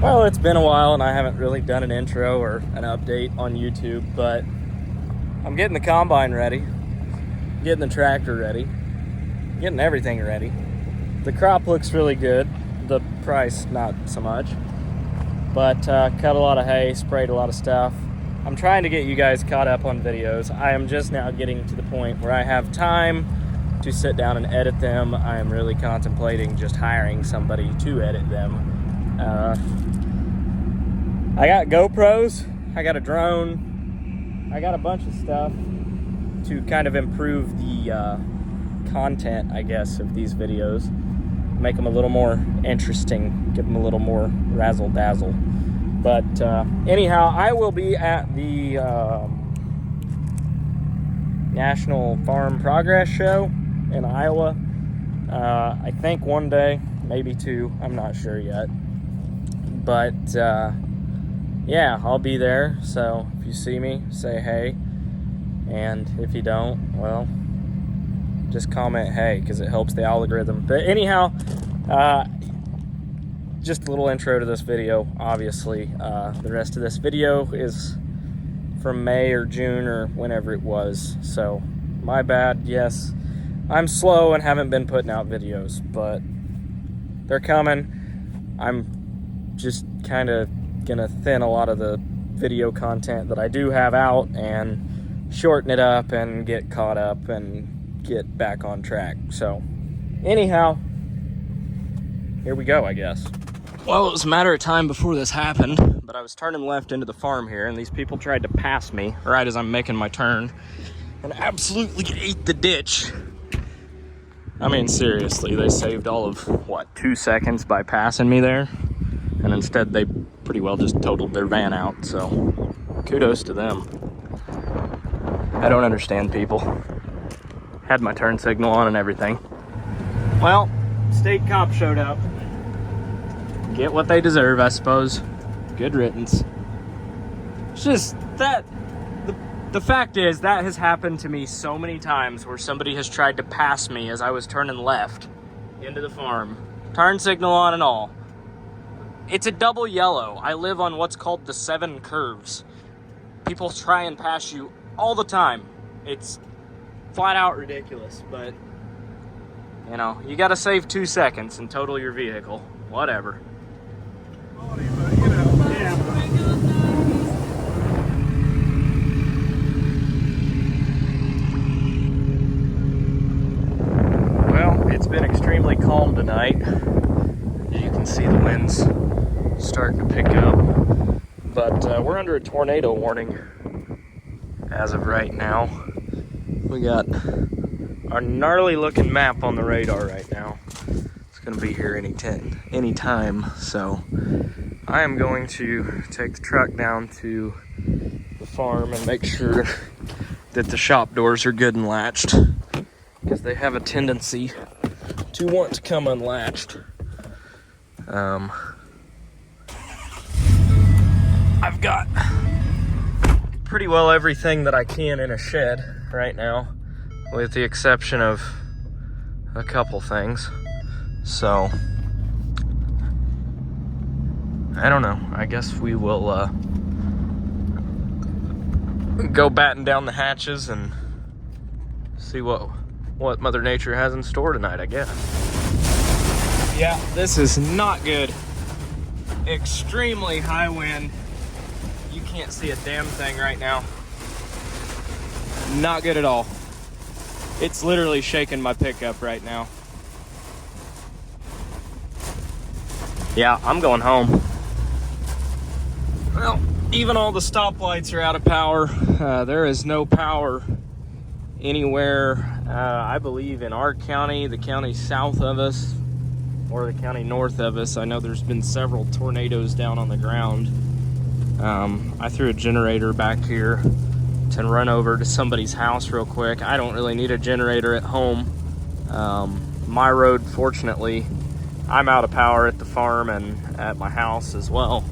Well, it's been a while and I haven't really done an intro or an update on YouTube, but I'm getting the combine ready, getting the tractor ready, getting everything ready. The crop looks really good, the price not so much, but cut a lot of hay, sprayed a lot of stuff. I'm trying to get you guys caught up on videos. I am just now getting to the point where I have time to sit down and edit them. I am really contemplating just hiring somebody to edit them. I got GoPros, I got a drone, I got a bunch of stuff to kind of improve the content, I guess, of these videos. Make them a little more interesting, give them a little more razzle-dazzle. But anyhow, I will be at the National Farm Progress Show in Iowa. I think one day, maybe two, I'm not sure yet. But yeah, I'll be there, so if you see me, say hey, and if you don't, well, just comment hey, because it helps the algorithm. But anyhow, just a little intro to this video, obviously. The rest of this video is from May or June or whenever it was, so my bad. Yes, I'm slow and haven't been putting out videos, but they're coming. I'm just kind of gonna thin a lot of the video content that I do have out and shorten it up and get caught up and get back on track. So anyhow, here we go, I guess. Well, it was a matter of time before this happened, but I was turning left into the farm here and these people tried to pass me right as I'm making my turn and absolutely ate the ditch. I mean, seriously, they saved all of, what, 2 seconds by passing me there? And instead they pretty well just totaled their van out, so kudos to them. I don't understand people. Had my turn signal on and everything. Well, state cop showed up. Get what they deserve, I suppose. Good riddance. It's just that, the fact is, that has happened to me so many times where somebody has tried to pass me as I was turning left into the farm. Turn signal on and all. It's a double yellow. I live on what's called the 7 curves. People try and pass you all the time. It's flat out ridiculous, but you know, you gotta save 2 seconds and total your vehicle. Whatever. Well, it's been extremely calm tonight. As you can see, the wind's starting to pick up, but we're under a tornado warning as of right now. We got our gnarly looking map on the radar right now. It's gonna be here any time, so I am going to take the truck down to the farm and make sure that the shop doors are good and latched, because they have a tendency to want to come unlatched. I've got pretty well everything that I can in a shed right now, with the exception of a couple things. So, I don't know. I guess we will go batten down the hatches and see what Mother Nature has in store tonight, I guess. Yeah, this is not good. Extremely high wind. You can't see a damn thing right now. Not good at all. It's literally shaking my pickup right now. Yeah, I'm going home. Well, even all the stoplights are out of power. There is no power anywhere, I believe, in our county, the county south of us, or the county north of us. I know there's been several tornadoes down on the ground. I threw a generator back here to run over to somebody's house real quick. I don't really need a generator at home. My road, fortunately, I'm out of power at the farm and at my house as well.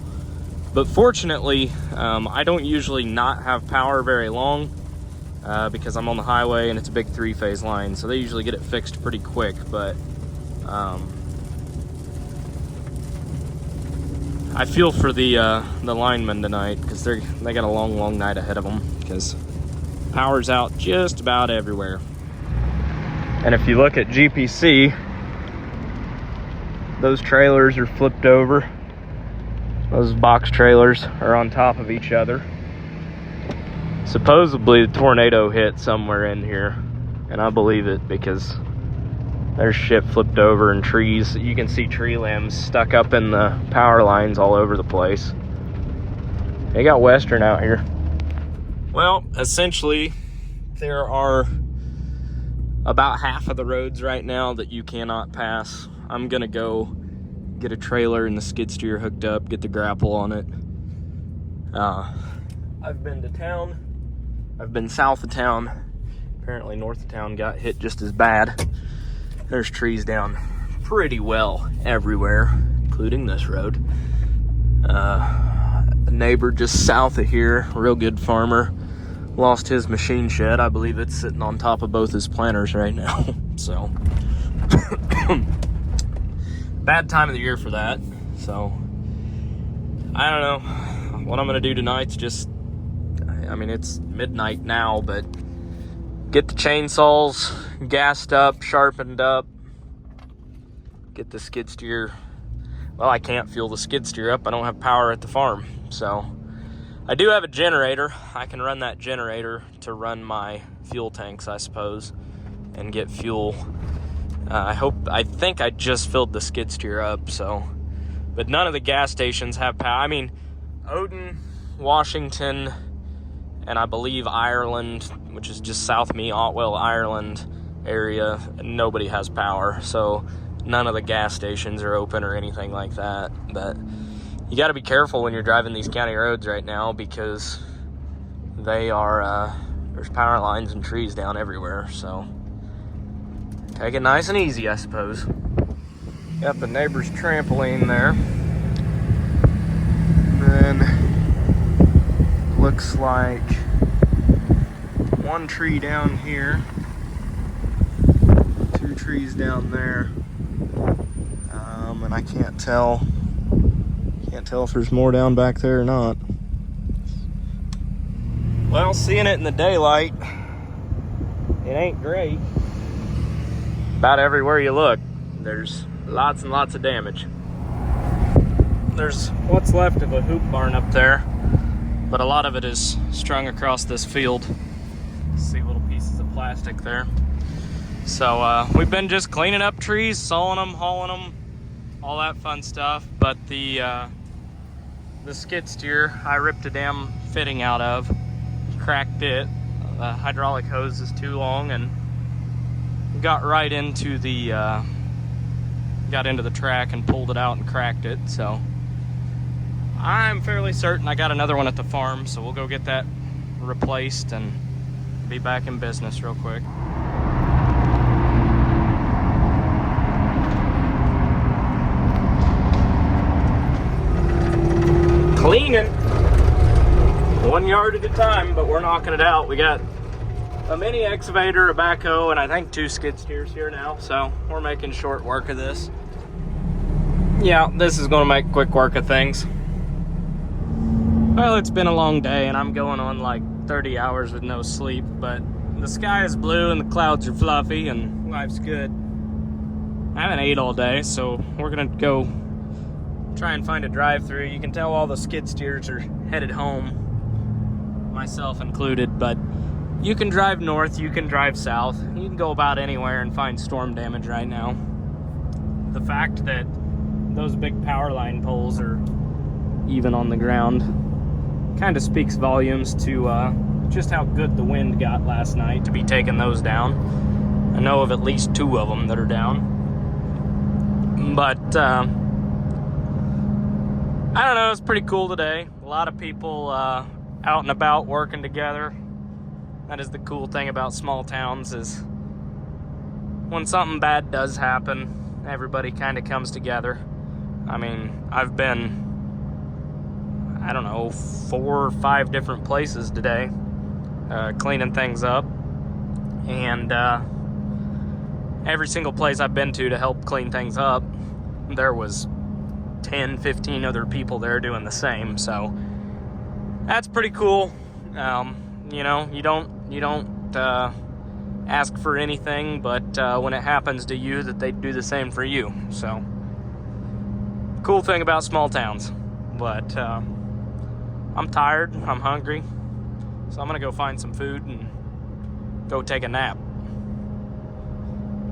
But fortunately, I don't usually not have power very long because I'm on the highway and it's a big 3-phase line, so they usually get it fixed pretty quick. But I feel for the linemen tonight, because they got a long night ahead of them, because power's out just about everywhere. And if you look at GPC, those trailers are flipped over. Those box trailers are on top of each other. Supposedly the tornado hit somewhere in here, and I believe it, because there's shit flipped over and trees. You can see tree limbs stuck up in the power lines all over the place. They got Western out here. Well, essentially, there are about half of the roads right now that you cannot pass. I'm gonna go get a trailer and the skid steer hooked up, get the grapple on it. I've been to town. I've been south of town. Apparently north of town got hit just as bad. There's trees down pretty well everywhere, including this road. A neighbor just south of here, real good farmer, lost his machine shed. I believe it's sitting on top of both his planters right now. So, bad time of the year for that. So, I don't know. What I'm gonna do tonight's just, I mean, it's midnight now, but get the chainsaws gassed up, sharpened up, get the skid steer. Well, I can't fuel the skid steer up. I don't have power at the farm. So I do have a generator. I can run that generator to run my fuel tanks, I suppose, and get fuel. I think I just filled the skid steer up, so, but none of the gas stations have power. I mean, Odin, Washington, and I believe Ireland, which is just south of me, Otwell, Ireland area, nobody has power. So none of the gas stations are open or anything like that. But you got to be careful when you're driving these county roads right now, because they are, there's power lines and trees down everywhere. So take it nice and easy, I suppose. Got the neighbor's trampoline there. Then looks like one tree down here, two trees down there, and I can't tell if there's more down back there or not. Well, seeing it in the daylight, it ain't great. About everywhere you look, there's lots and lots of damage. There's what's left of a hoop barn up there, but a lot of it is strung across this field. See little pieces of plastic there. So we've been just cleaning up trees, sawing them, hauling them, all that fun stuff. But the skid steer, I ripped a damn fitting out of, cracked it. The hydraulic hose is too long and got right into the track and pulled it out and cracked it. So I'm fairly certain I got another one at the farm, so we'll go get that replaced and be back in business real quick. Cleaning 1 yard at a time, but we're knocking it out. We got a mini excavator, a backhoe, and I think 2 skid steers here now, so we're making short work of this. Yeah, this is gonna make quick work of things. Well, it's been a long day and I'm going on like 30 hours with no sleep, but the sky is blue and the clouds are fluffy and life's good. I haven't ate all day, so we're gonna go try and find a drive-through. You can tell all the skid steers are headed home, myself included, but you can drive north, you can drive south, you can go about anywhere and find storm damage right now. The fact that those big power line poles are even on the ground kind of speaks volumes to just how good the wind got last night to be taking those down. I know of at least 2 of them that are down. But I don't know, it's pretty cool today. A lot of people out and about working together. That is the cool thing about small towns, is when something bad does happen, everybody kind of comes together. I mean, I've been, I don't know, 4 or 5 different places today cleaning things up, and every single place I've been to help clean things up, there was 10, 15 other people there doing the same. So that's pretty cool. You know, you don't ask for anything, but when it happens to you, that they do the same for you. So cool thing about small towns. But I'm tired, I'm hungry, so I'm gonna go find some food and go take a nap.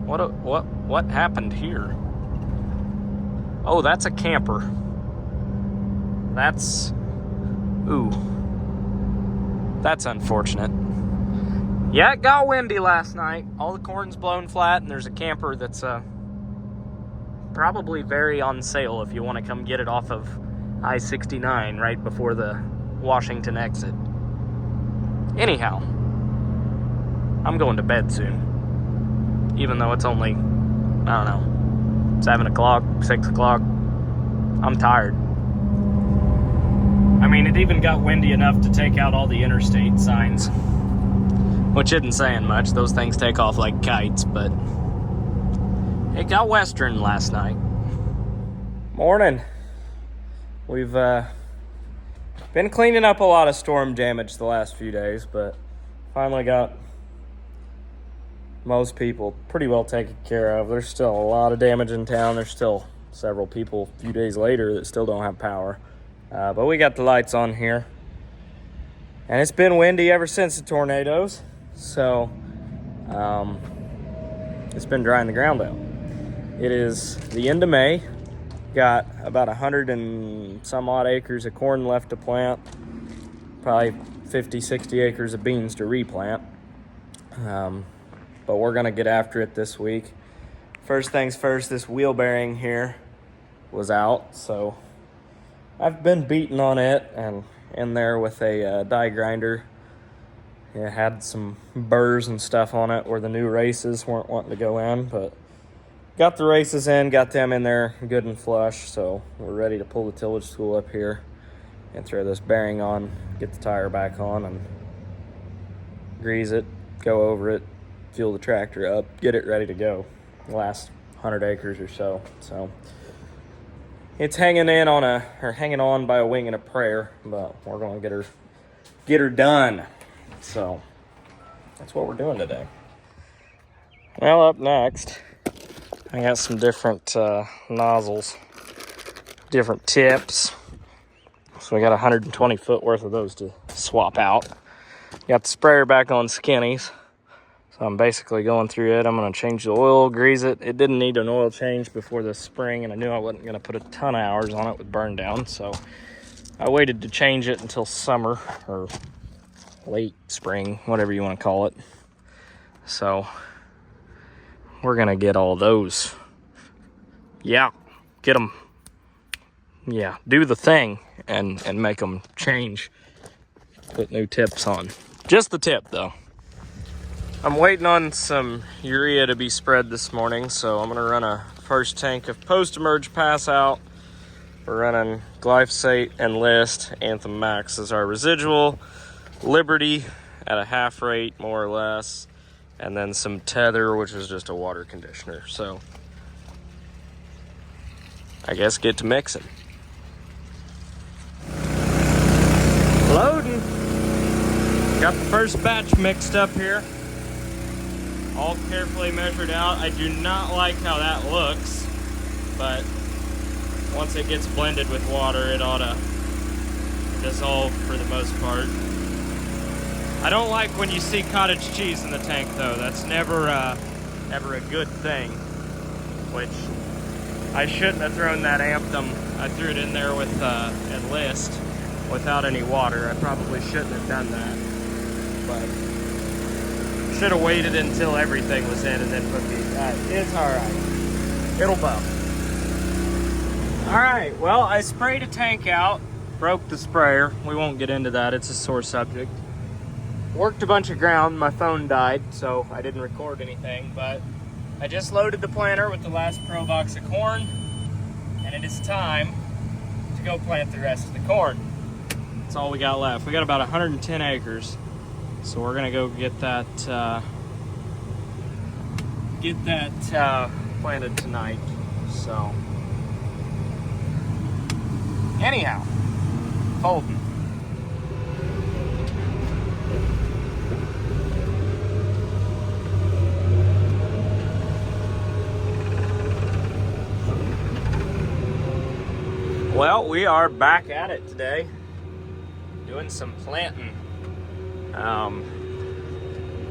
What happened here? Oh, that's a camper. That's unfortunate. Yeah, it got windy last night. All the corn's blown flat, and there's a camper that's probably very on sale if you want to come get it off of I-69 right before the Washington exit. Anyhow, I'm going to bed soon. Even though it's only, I don't know, 7 o'clock, 6 o'clock. I'm tired. I mean, it even got windy enough to take out all the interstate signs, which isn't saying much. Those things take off like kites, but it got western last night. Morning. We've been cleaning up a lot of storm damage the last few days, but finally got most people pretty well taken care of. There's still a lot of damage in town. There's still several people a few days later that still don't have power. But we got the lights on here. And it's been windy ever since the tornadoes. So it's been drying the ground out. It is the end of May. Got about 100 and some odd acres of corn left to plant. Probably 50, 60 acres of beans to replant. But we're gonna get after it this week. First things first, this wheel bearing here was out, so I've been beating on it and in there with a die grinder. It had some burrs and stuff on it where the new races weren't wanting to go in, but got the races in, got them in there good and flush, so we're ready to pull the tillage tool up here and throw this bearing on, get the tire back on, and grease it, go over it, fuel the tractor up, get it ready to go. The last 100 acres or so. So it's hanging on by a wing and a prayer, but we're gonna get her done. So that's what we're doing today. Well, up next, I got some different nozzles, different tips. So we got 120 foot worth of those to swap out. Got the sprayer back on skinnies. So I'm basically going through it. I'm gonna change the oil, grease it. It didn't need an oil change before this spring, and I knew I wasn't gonna put a ton of hours on it with burn down. So I waited to change it until summer or late spring, whatever you wanna call it. So we're gonna get all those. Yeah, get them. Yeah, do the thing and make them change. Put new tips on. Just the tip though. I'm waiting on some urea to be spread this morning, so I'm gonna run a first tank of post-emerge pass out. We're running glyphosate and list. Anthem Max is our residual. Liberty at a half rate, more or less. And then some Tether, which is just a water conditioner. So I guess get to mixing. Loading. Got the first batch mixed up here. All carefully measured out. I do not like how that looks, but once it gets blended with water, it ought to dissolve for the most part. I don't like when you see cottage cheese in the tank though. That's never a good thing, which I shouldn't have thrown that Anthem. I threw it in there with Enlist without any water. I probably shouldn't have done that, but should have waited until everything was in and then put these. It's all right. It'll bump. All right. Well, I sprayed a tank out, broke the sprayer. We won't get into that. It's a sore subject. Worked a bunch of ground. My phone died, so I didn't record anything. But I just loaded the planter with the last pro box of corn, and it is time to go plant the rest of the corn. That's all we got left. We got about 110 acres. So we're gonna go get that planted tonight. So Anyhow, folding. Well, we are back at it today, doing some planting.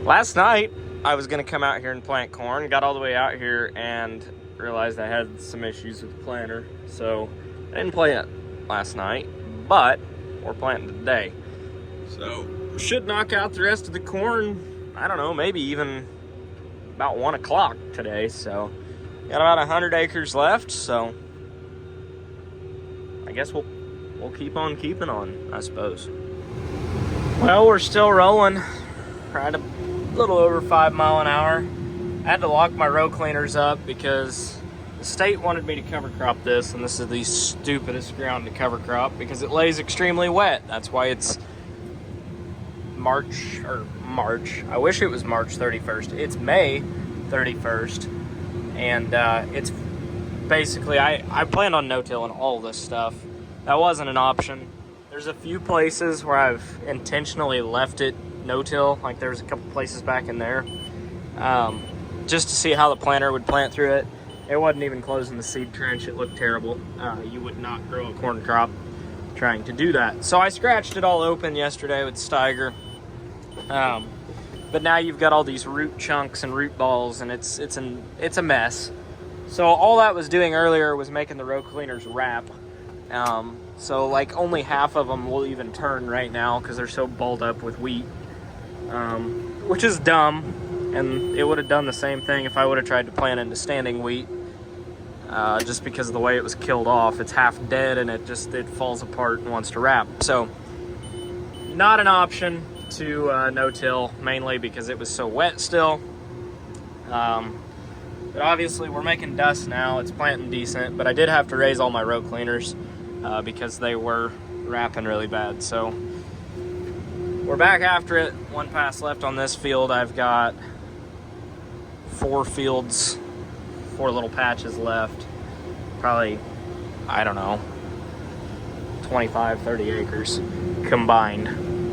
Last night, I was going to come out here and plant corn. Got all the way out here and realized I had some issues with the planter. So, I didn't plant last night, but we're planting today. So, we should knock out the rest of the corn, I don't know, maybe even about 1 o'clock today. So, got about 100 acres left, so I guess we'll keep on keeping on, I suppose. Well, we're still rolling. Right a little over 5 miles an hour. I had to lock my row cleaners up because the state wanted me to cover crop this, and this is the stupidest ground to cover crop because it lays extremely wet. That's why it's March. I wish it was March 31st. It's May 31st, and it's basically, I planned on no-tilling all this stuff. That wasn't an option. There's a few places where I've intentionally left it no-till, like there's a couple places back in there, just to see how the planter would plant through it. It wasn't even closing the seed trench. It looked terrible. You would not grow a corn crop trying to do that. So I scratched it all open yesterday with Steiger. But now you've got all these root chunks and root balls, and it's a mess. So all that was doing earlier was making the row cleaners wrap. So like only half of them will even turn right now because they're so balled up with wheat, which is dumb. And it would have done the same thing if I would have tried to plant into standing wheat, just because of the way it was killed off. It's half dead and it falls apart and wants to wrap. So not an option to no-till, mainly because it was so wet still. But obviously we're making dust now. It's planting decent, but I did have to raise all my row cleaners because they were wrapping really bad. So we're back after it. 1 pass left on this field. I've got 4 little patches left. Probably, I don't know, 25, 30 acres combined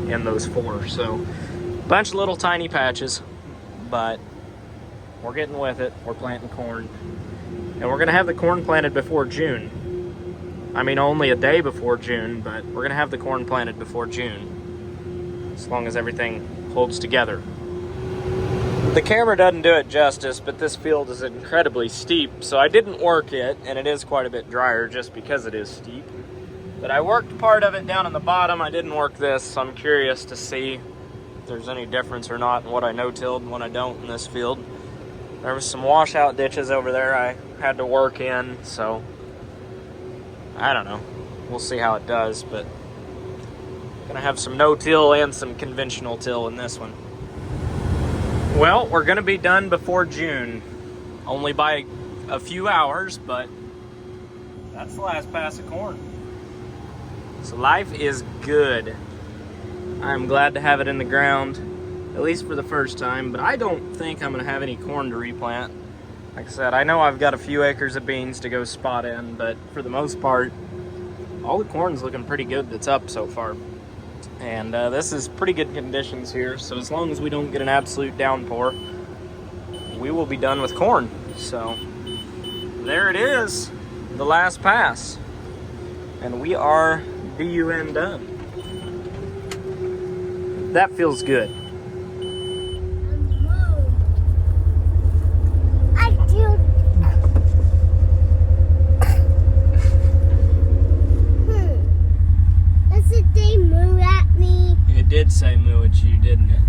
in those 4. So a bunch of little tiny patches, but we're getting with it. We're planting corn, and we're gonna have the corn planted before June. I mean, only a day before June, but we're gonna have the corn planted before June, as long as everything holds together. The camera doesn't do it justice, but this field is incredibly steep, so I didn't work it, and it is quite a bit drier just because it is steep. But I worked part of it down in the bottom. I didn't work this, so I'm curious to see if there's any difference or not in what I no-tilled and what I don't in this field. There was some washout ditches over there I had to work in, so I don't know. We'll see how it does, but gonna have some no-till and some conventional till in this one. Well, we're gonna be done before June, only by a few hours, but that's the last pass of corn. So life is good. I'm glad to have it in the ground, at least for the first time, but I don't think I'm gonna have any corn to replant. Like I said, I know I've got a few acres of beans to go spot in, but for the most part, all the corn's looking pretty good that's up so far. And this is pretty good conditions here, so as long as we don't get an absolute downpour, we will be done with corn. So there it is, the last pass, and we are DUN done. That feels good. Did say moo at you, didn't it?